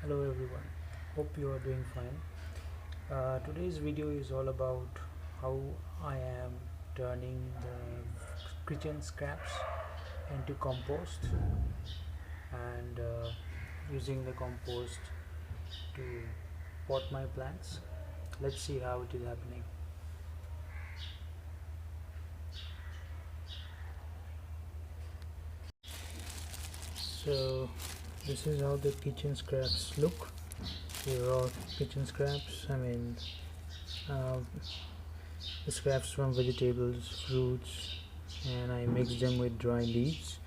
Hello everyone, hope you are doing fine. Today's video is all about how I am turning the kitchen scraps into compost and using the compost to pot my plants. Let's see how it is happening. So this is how the kitchen scraps look. The raw kitchen scraps, uh, the scraps from vegetables, fruits, and I mix them with dry leaves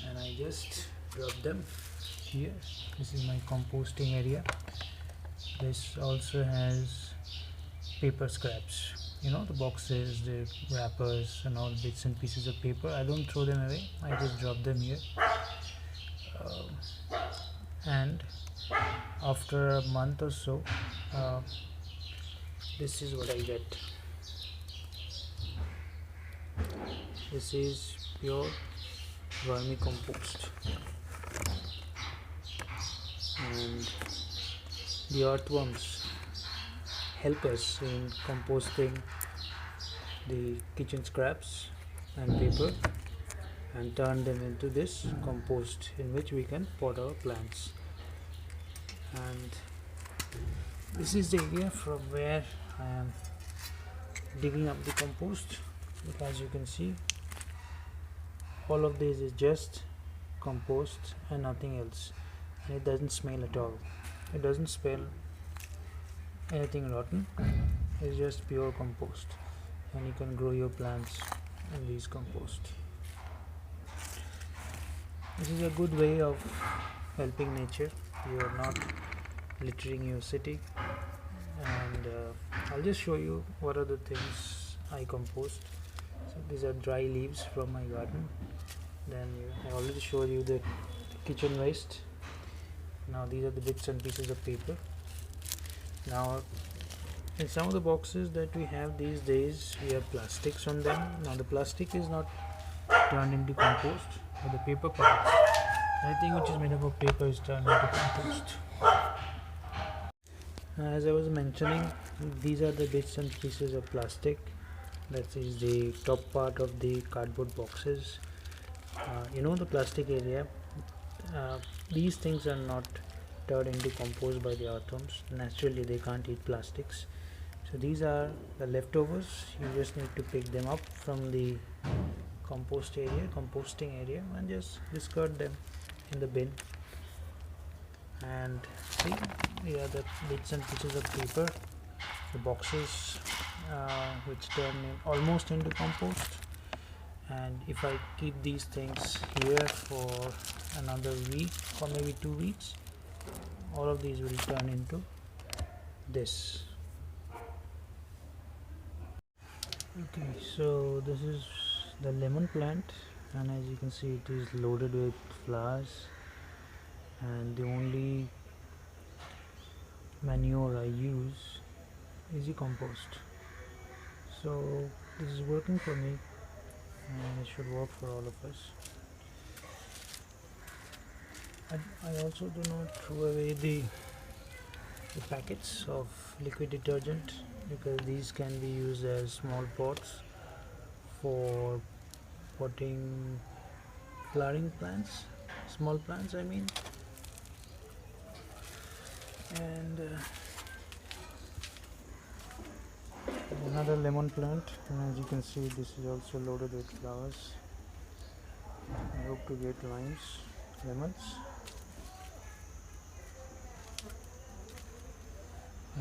and I just drop them here. This is my composting area. This also has paper scraps, the boxes, the wrappers and all bits and pieces of paper. I don't throw them away, I just drop them here. And after a month or so, uh, this is what I get. This is pure vermicompost, and the earthworms help us in composting the kitchen scraps and paper and turn them into this compost in which we can pot our plants. And this is the area from where I am digging up the compost. As you can see, all of this is just compost and nothing else, and it doesn't smell at all. It doesn't smell anything rotten. It's just pure compost, and you can grow your plants in these compost. This is a good way of helping nature. You are not littering your city. And I'll just show you what are the things I compost. So these are dry leaves from my garden. Then I already showed you the kitchen waste. Now these are the bits and pieces of paper. Now in some of the boxes that we have these days, we have plastics on them. Now the plastic is not turned into compost, but the paper parts, anything which is made up of paper, is turned into compost. As I was mentioning, these are the bits and pieces of plastic. That is the top part of the cardboard boxes. The plastic area. These things are not turned into compost by the earthworms. Naturally, they can't eat plastics. So these are the leftovers. You just need to pick them up from the composting area, and just discard them in the bin. And see, here are the bits and pieces of paper, the boxes which turn almost into compost. And if I keep these things here for another week or maybe 2 weeks, all of these will turn into this. Okay, so this is the lemon plant, and as you can see, it is loaded with flowers, and the only manure I use is the compost. So this is working for me, and it should work for all of us. I also do not throw away the packets of liquid detergent, because these can be used as small pots for potting flowering plants, small plants I mean. And another lemon plant, and as you can see, this is also loaded with flowers. I hope to get lemons.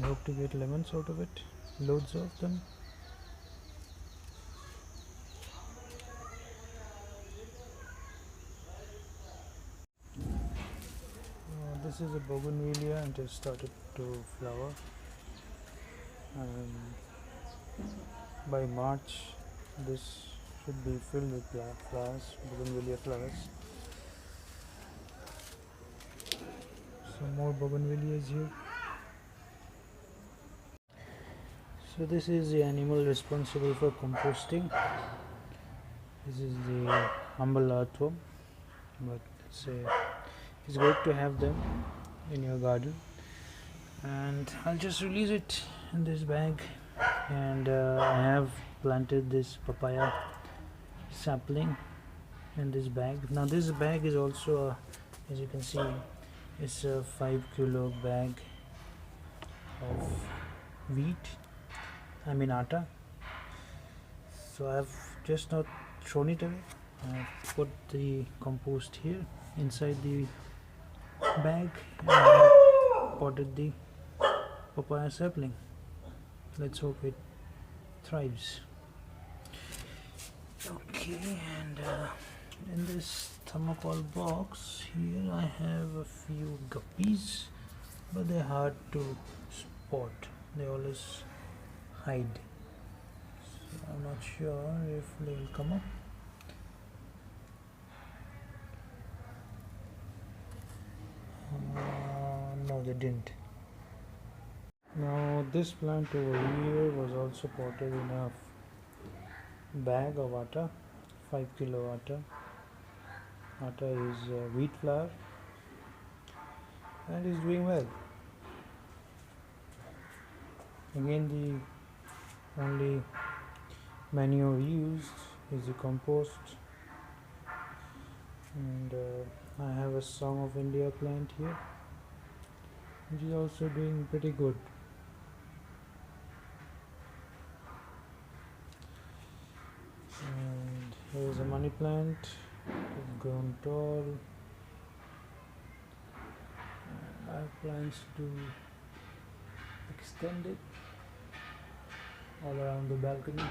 I hope to get lemons out of it, loads of them. This is a bougainvillea and just started to flower. By March, this should be filled with flowers, bougainvillea flowers. Some more bougainvilleas here. So this is the animal responsible for composting. This is the humble earthworm, but it's great to have them. in your garden. And I'll just release it in this bag. And I have planted this papaya sapling in this bag. Now this bag is also as you can see, it's a 5 kilo bag of wheat, I mean atta. So I've just not thrown it away. I've put the compost here inside the bag and I've potted the papaya sapling. Let's hope it thrives. Okay, and in this thermocol box here I have a few guppies, but they're hard to spot. They always hide. So I'm not sure if they will come up. No, they didn't. Now this plant over here was also potted in a bag of atta, 5 kilo atta. Atta is wheat flour and is doing well. Again, the only manure used is the compost, and I have a Song of India plant here which is also doing pretty good. And here is a money plant, it's grown tall. I have plans to extend it all around the balcony.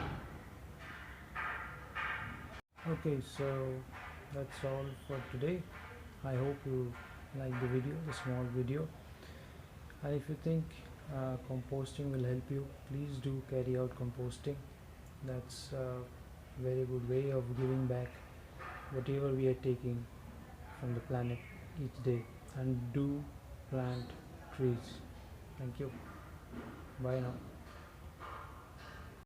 Okay, so that's all for today. I hope you like the video, the small video. And if you think composting will help you, please do carry out composting. That's a very good way of giving back whatever we are taking from the planet each day. And do plant trees. Thank you. Bye now.